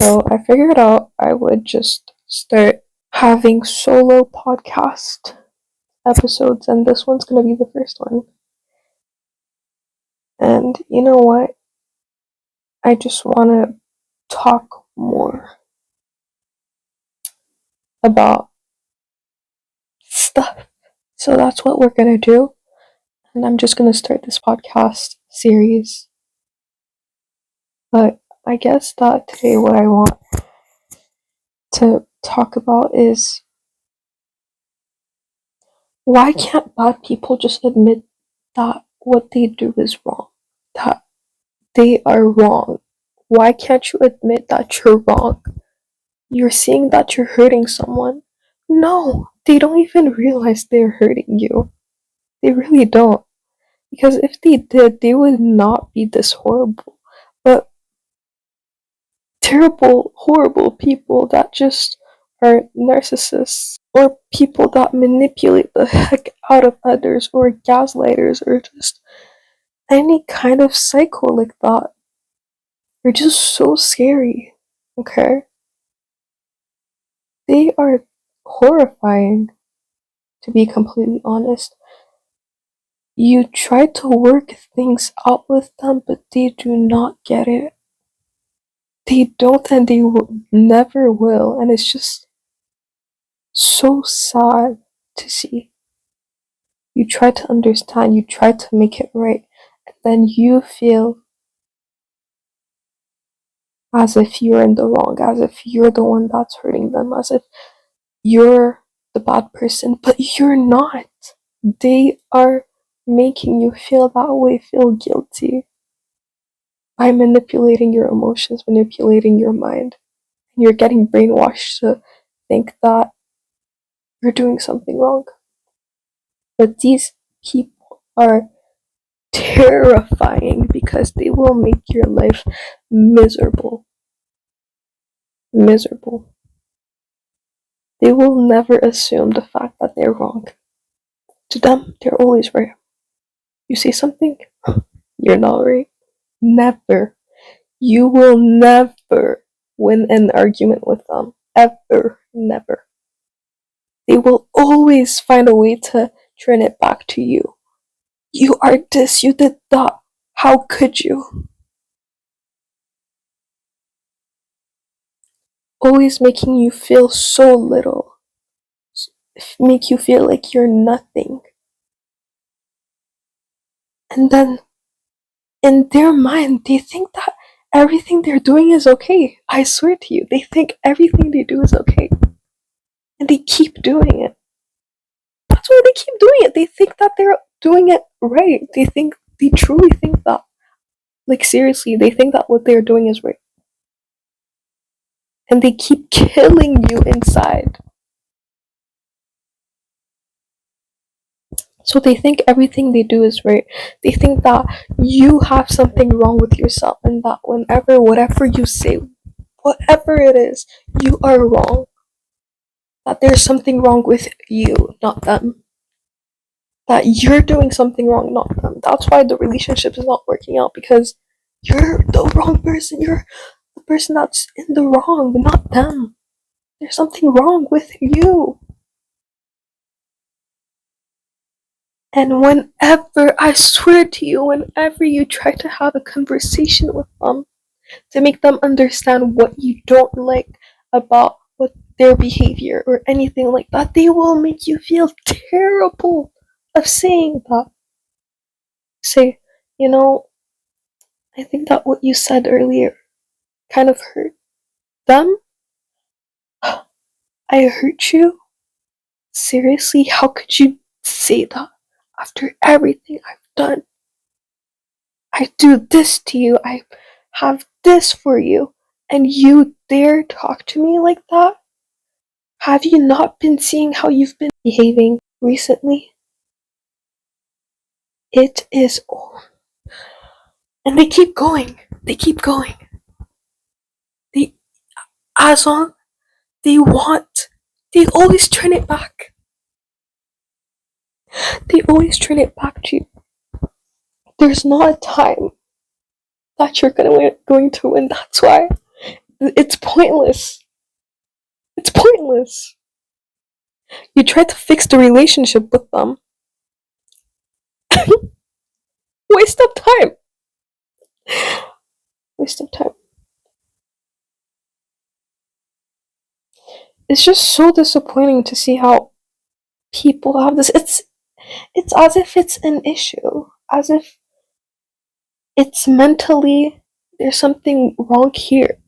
So I figured out I would just start having solo podcast episodes, and this one's gonna be the first one. And you know what? I just want to talk more about stuff. So that's what we're gonna do. And I'm just gonna start this podcast series. But I guess that today what I want to talk about is why can't bad people just admit that what they do is wrong? That they are wrong. Why can't you admit that you're wrong? You're seeing that you're hurting someone. No, they don't even realize they're hurting you. They really don't. Because if they did, they would not be this horrible. But terrible, horrible people that just are narcissists or people that manipulate the heck out of others or gaslighters or just any kind of psycho like that are just so scary. Okay? They are horrifying, to be completely honest. You try to work things out with them, but they do not get it. They don't, and they never will, and it's just so sad to see. You try to understand, you try to make it right, and then you feel as if you're in the wrong, as if you're the one that's hurting them, as if you're the bad person, but you're not. They are making you feel that way, feel guilty by manipulating your emotions, manipulating your mind. You're getting brainwashed to think that you're doing something wrong. But these people are terrifying because they will make your life miserable. Miserable. They will never assume the fact that they're wrong. To them, they're always right. You say something, you're not right. Never. You will never win an argument with them. Ever. Never. They will always find a way to turn it back to you. You are this, you did that. How could you? Always making you feel so little. Make you feel like you're nothing. And then, in their mind, they think that everything they're doing is okay. I swear to you, they think everything they do is okay. And they keep doing it. That's why they keep doing it. They think that they're doing it right. They truly think that. Like, seriously, they think that what they're doing is right. And they keep killing you inside. So they think everything they do is right. They think that you have something wrong with yourself and that whatever you say, whatever it is, you are wrong. That there's something wrong with you, not them. That you're doing something wrong, not them. That's why the relationship is not working out, because you're the wrong person. You're the person that's in the wrong, not them. There's something wrong with you. And I swear to you, whenever you try to have a conversation with them to make them understand what you don't like about what their behavior or anything like that, they will make you feel terrible of saying that. Say, you know, I think that what you said earlier kind of hurt them. I hurt you? Seriously, how could you say that after everything I've done? I do this to you, I have this for you, and you dare talk to me like that? Have you not been seeing how you've been behaving recently? It is all. And they keep going. They keep going. They, as long they want, they always turn it back. They always turn it back to you. There's not a time that you're going to win. That's why it's pointless. It's pointless. You try to fix the relationship with them. Waste of time. Waste of time. It's just so disappointing to see how people have this. It's as if it's an issue. As if it's mentally there's something wrong here.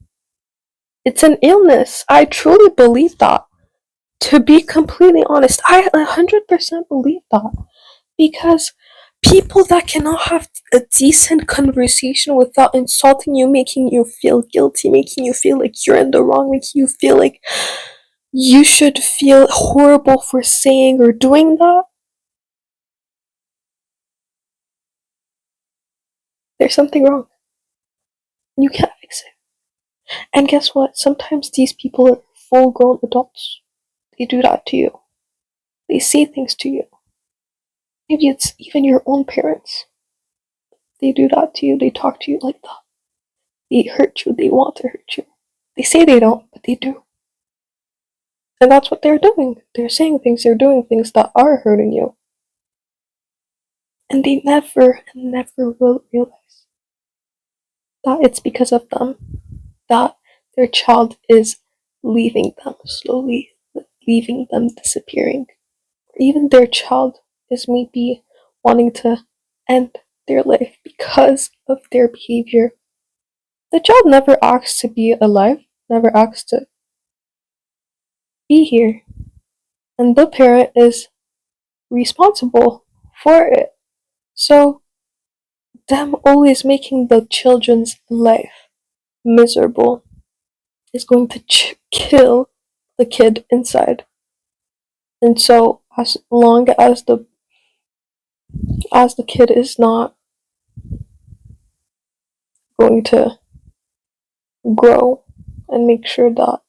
It's an illness. I truly believe that. To be completely honest, I 100% believe that. Because people that cannot have a decent conversation without insulting you, making you feel guilty, making you feel like you're in the wrong, making you feel like you should feel horrible for saying or doing that, there's something wrong. And you can't fix it. And guess what? Sometimes these people are full grown adults. They do that to you. They say things to you. Maybe it's even your own parents. They do that to you. They talk to you like that. They hurt you. They want to hurt you. They say they don't, but they do. And that's what they're doing. They're saying things, they're doing things that are hurting you. And they never, never will realize that it's because of them that their child is leaving them slowly, leaving them disappearing. Or even their child is maybe wanting to end their life because of their behavior. The child never asks to be alive, never asks to be here. And the parent is responsible for it. So, them always making the children's life miserable is going to kill the kid inside. And so, as long as the kid is not going to grow and make sure that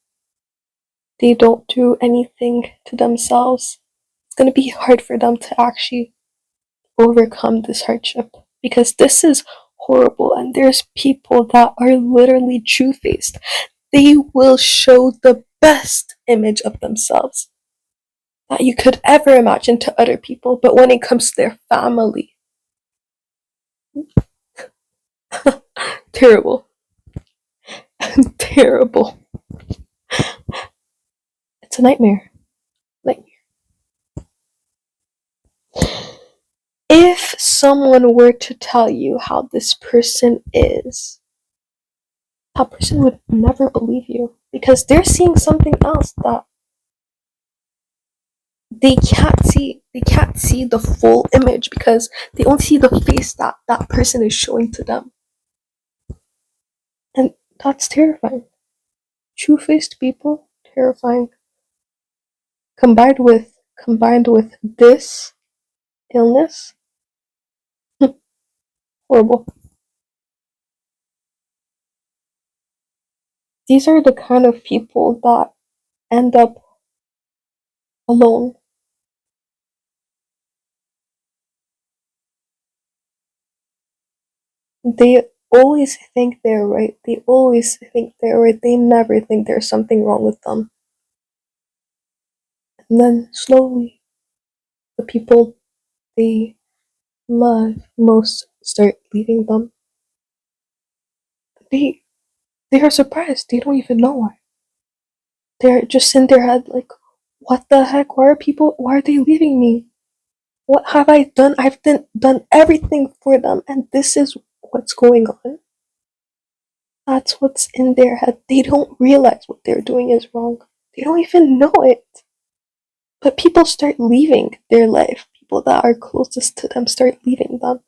they don't do anything to themselves, it's going to be hard for them to actually overcome this hardship, because this is horrible. And there's people that are literally two-faced. They will show the best image of themselves that you could ever imagine to other people, but when it comes to their family, terrible. Terrible. It's a nightmare. Nightmare. If someone were to tell you how this person is, that person would never believe you, because they're seeing something else that they can't see. They can't see the full image because they only see the face that that person is showing to them. And that's terrifying. Two-faced people, terrifying. Combined with this illness, horrible. These are the kind of people that end up alone. They always think they're right. They always think they're right. They never think there's something wrong with them. And then slowly, the people they love most start leaving them. They they are surprised. They don't even know why. They're just in their head like, what the heck? Why are they leaving me? What have I done? I've done everything for them, and this is what's going on. That's what's in their head. They don't realize what they're doing is wrong. They don't even know it. But people start leaving their life. People that are closest to them start leaving them.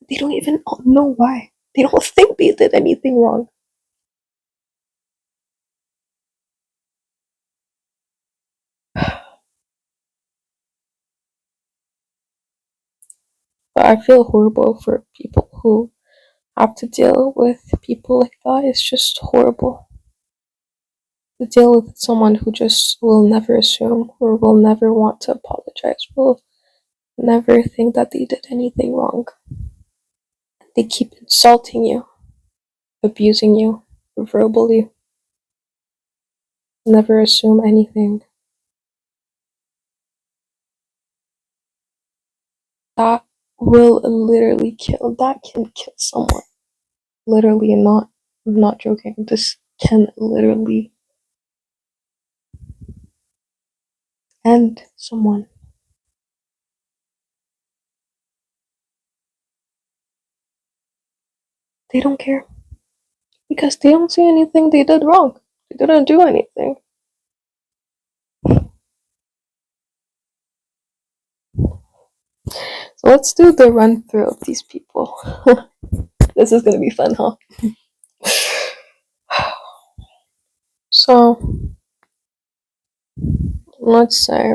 They don't even know why. They don't think they did anything wrong. But I feel horrible for people who have to deal with people like that. It's just horrible to deal with someone who just will never assume or will never want to apologize, will never think that they did anything wrong. They keep insulting you, abusing you verbally. Never assume anything. That will literally kill. That can kill someone. Literally, I'm not joking. This can literally end someone. They don't care because they don't see anything they did wrong. They didn't do anything. So let's do the run through of these people. This is gonna be fun, huh? So let's say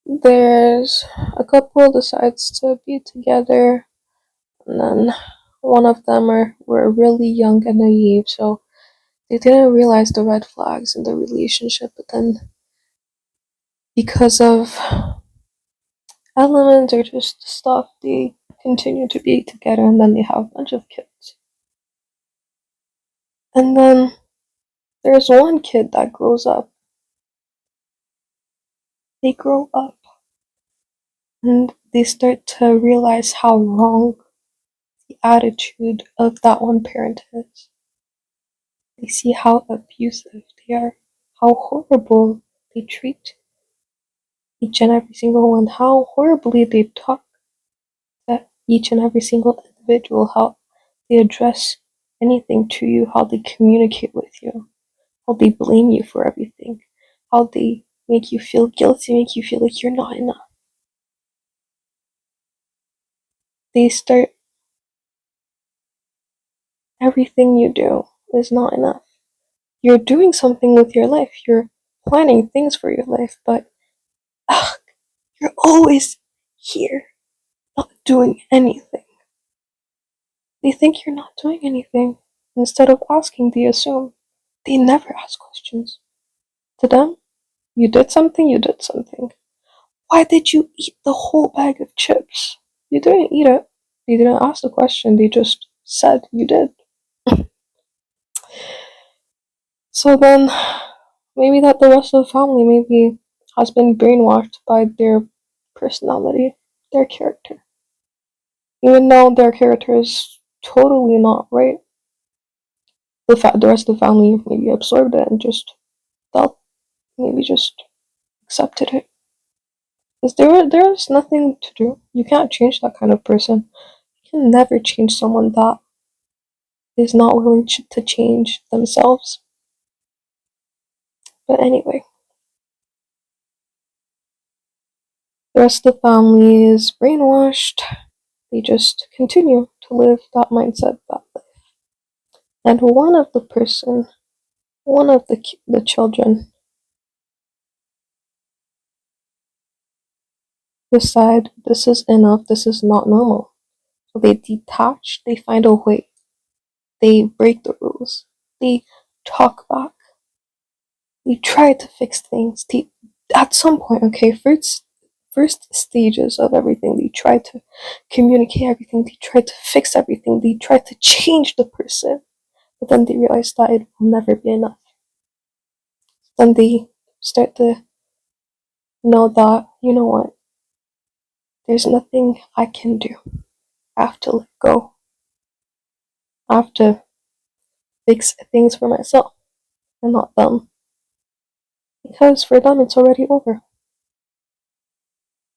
there's a couple decides to be together, and then one of them were really young and naive, so they didn't realize the red flags in the relationship. But then, because of elements or just stuff, they continue to be together, and then they have a bunch of kids. And then there's one kid that grows up. They grow up and they start to realize how wrong the attitude of that one parent is. They see how abusive they are, how horrible they treat each and every single one, how horribly they talk to each and every single individual, how they address anything to you, how they communicate with you, how they blame you for everything, how they make you feel guilty, make you feel like you're not enough. They start everything you do is not enough. You're doing something with your life, you're planning things for your life, but ugh, you're always here, not doing anything. They think you're not doing anything. Instead of asking, they assume. They never ask questions. To them, you did something, you did something. Why did you eat the whole bag of chips? You didn't eat it. They didn't ask the question, they just said you did. So then, maybe that the rest of the family maybe has been brainwashed by their personality, their character. Even though their character is totally not right, the rest of the family maybe absorbed it and just felt, maybe just accepted it. Because there's nothing to do. You can't change that kind of person. You can never change someone that is not willing to change themselves. But anyway, the rest of the family is brainwashed. They just continue to live that mindset, that life. And one of the children, decide this is enough. This is not normal. So they detach. They find a way. They break the rules. They talk back. They try to fix things. At some point, okay, first stages of everything, they try to communicate everything. They try to fix everything. They try to change the person. But then they realize that it will never be enough. Then they start to know that, you know what, there's nothing I can do. I have to let go. I have to fix things for myself and not them. Because for them, it's already over.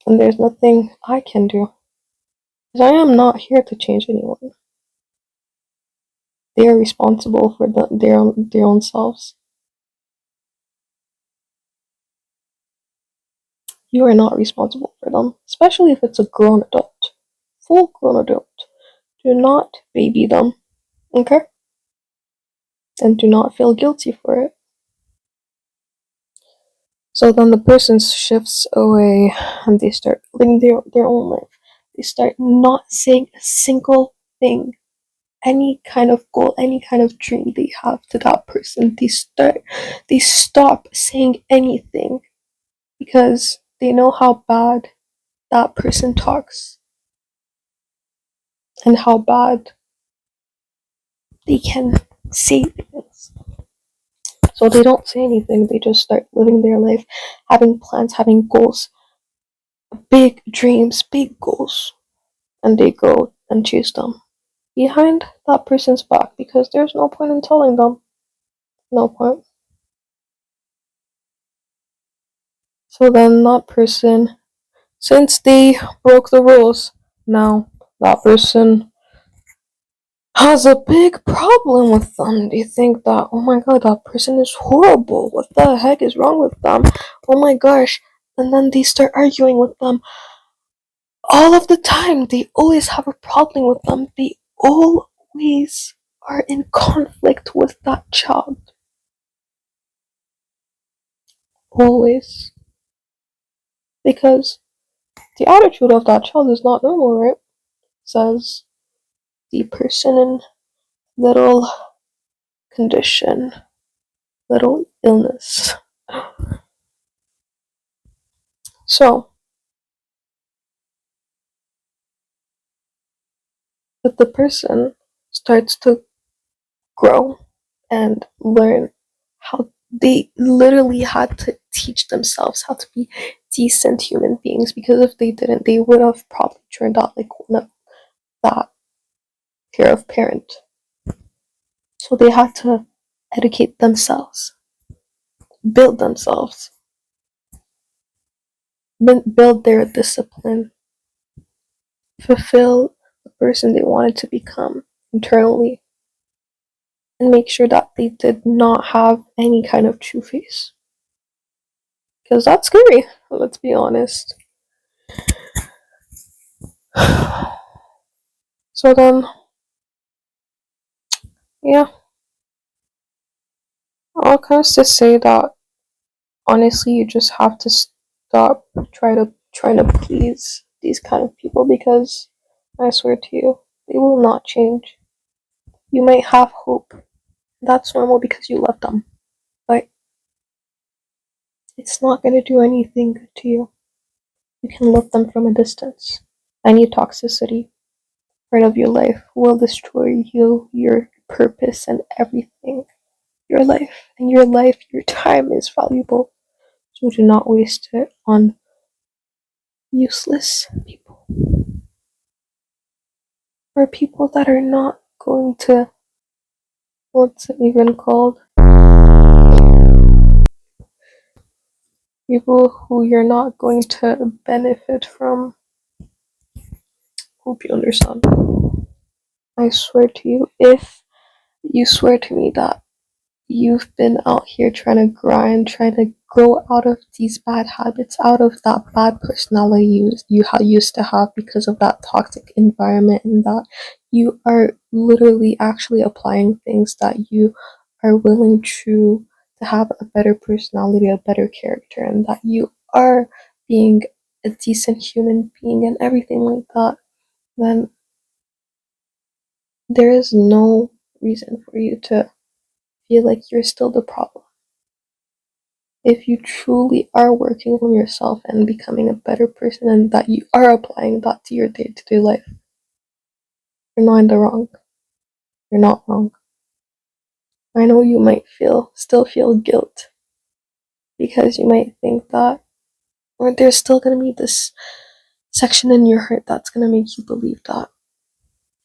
And there's nothing I can do. Because I am not here to change anyone. They are responsible for their own selves. You are not responsible for them, especially if it's a grown adult. Full grown adult. Do not baby them, okay? And do not feel guilty for it. So then the person shifts away and they start living their own life. They start not saying a single thing, any kind of goal, any kind of dream they have to that person. They stop saying anything because they know how bad that person talks and how bad they can say things. So they don't say anything, they just start living their life, having plans, having goals, big dreams, big goals, and they go and chase them behind that person's back because there's no point in telling them. No point. So then that person, since they broke the rules, now that person has a big problem with them. They think that, oh my god, that person is horrible. What the heck is wrong with them? Oh my gosh. And then they start arguing with them all of the time. They always have a problem with them. They always are in conflict with that child. Always. Because the attitude of that child is not normal, right? Says the person in little condition, little illness. So, if the person starts to grow and learn how they literally had to teach themselves how to be decent human beings, because if they didn't, they would have probably turned out like one of that pair of parent. So they had to educate themselves, build themselves, build their discipline, fulfill the person they wanted to become internally, and make sure that they did not have any kind of true face. Because that's scary, let's be honest. So then, yeah, all comes to say that honestly, you just have to stop trying to please these kind of people because I swear to you, they will not change. You might have hope. That's normal because you love them, but it's not gonna do anything good to you. You can love them from a distance. Any toxicity part of your life will destroy you, your purpose, and everything. Your time is valuable. So do not waste it on useless people. Or people that are not going to, what's it even called? People who you're not going to benefit from. Hope you understand. I swear to you, if you swear to me that you've been out here trying to grind, trying to grow out of these bad habits, out of that bad personality you used to have because of that toxic environment, and that you are literally actually applying things that you are willing to have a better personality, a better character, and that you are being a decent human being and everything like that, then there is no reason for you to feel like you're still the problem. If you truly are working on yourself and becoming a better person and that you are applying that to your day-to-day life, you're not in the wrong. You're not wrong. I know you might still feel guilt because you might think that, or there's still gonna be this section in your heart that's gonna make you believe that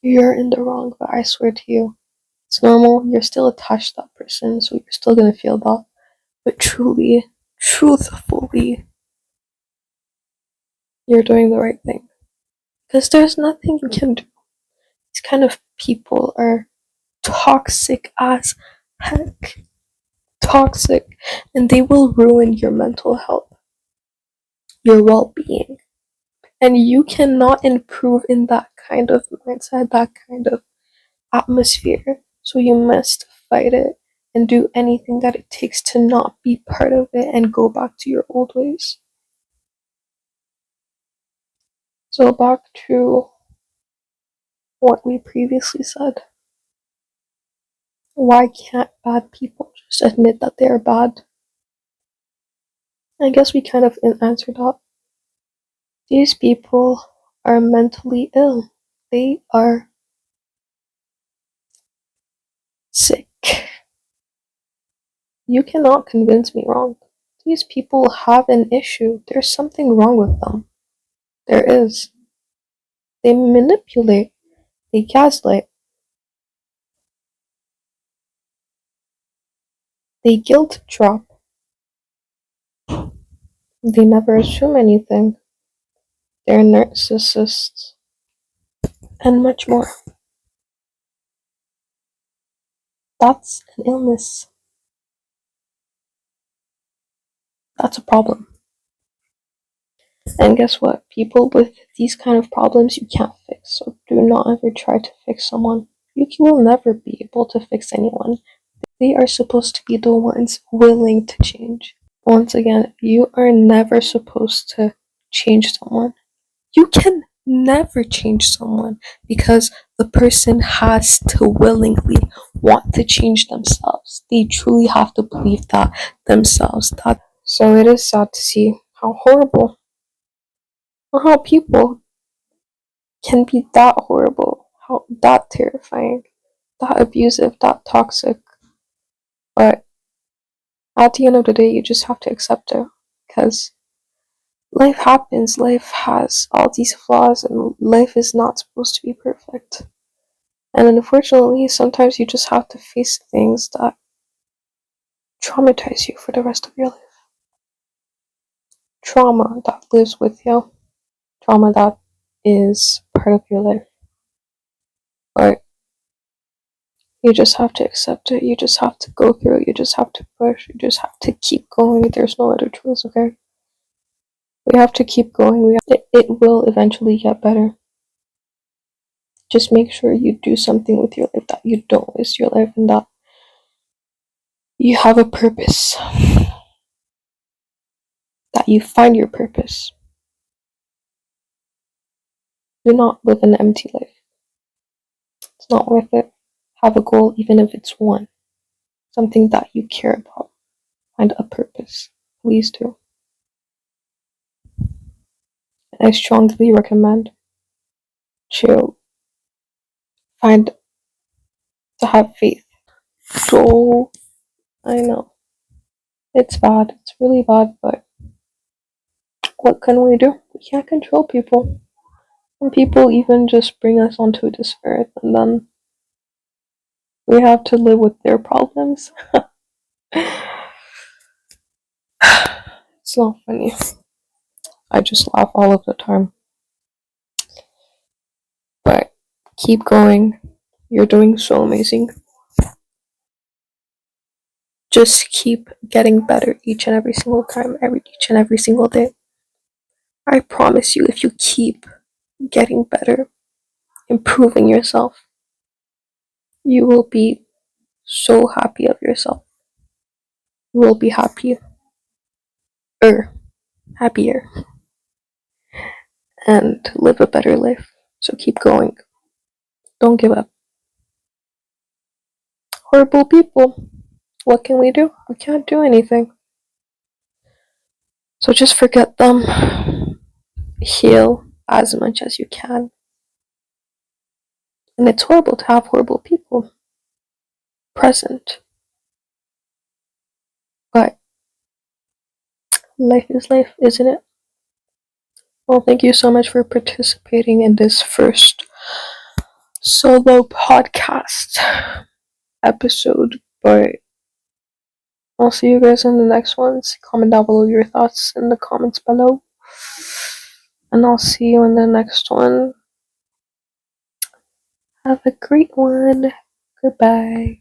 you're in the wrong, but I swear to you, it's normal. You're still attached to that person, so you're still gonna feel that. But truly, truthfully, you're doing the right thing. Because there's nothing you can do. These kind of people are toxic as heck. Toxic. And they will ruin your mental health, your well being. And you cannot improve in that kind of mindset, that kind of atmosphere. So you must fight it and do anything that it takes to not be part of it and go back to your old ways. So back to what we previously said. Why can't bad people just admit that they're bad? I guess we kind of answered that. These people are mentally ill. They are sick. You cannot convince me wrong. These people have an issue. There's something wrong with them. There is. They manipulate. They gaslight. They guilt trip. They never assume anything. They're narcissists. And much more. That's an illness. That's a problem. And guess what? People with these kind of problems you can't fix. So do not ever try to fix someone. You will never be able to fix anyone. They are supposed to be the ones willing to change. Once again, you are never supposed to change someone. You can never change someone because the person has to willingly want to change themselves. They truly have to believe that themselves. So it is sad to see how horrible or how people can be that horrible, how that terrifying, that abusive, that toxic. But at the end of the day, you just have to accept it because life happens. Life has all these flaws, and life is not supposed to be perfect. And unfortunately, sometimes you just have to face things that traumatize you for the rest of your life. Trauma that lives with you, trauma that is part of your life. But you just have to accept it. You just have to go through it. You just have to push. You just have to keep going. There's no other choice, okay? We have to keep going. It will eventually get better. Just make sure you do something with your life, that you don't waste your life, and that you have a purpose. That you find your purpose. Do not live an empty life. It's not worth it. Have a goal, even if it's one. Something that you care about. Find a purpose. Please do. And I strongly recommend to find, to have faith. So, I know. It's bad. It's really bad, but what can we do? We can't control people. And people even just bring us onto this earth, and then we have to live with their problems. It's not funny. I just laugh all of the time. But keep going. You're doing so amazing. Just keep getting better each and every single time, each and every single day. I promise you, if you keep getting better, improving yourself, you will be so happy of yourself. You will be happier, happier, and live a better life. So keep going. Don't give up. Horrible people. What can we do? We can't do anything. So just forget them. Heal as much as you can. And it's horrible to have horrible people present. But life is life, isn't it? Well, thank you so much for participating in this first solo podcast episode. But I'll see you guys in the next ones. Comment down below your thoughts in the comments below. And I'll see you in the next one. Have a great one. Goodbye.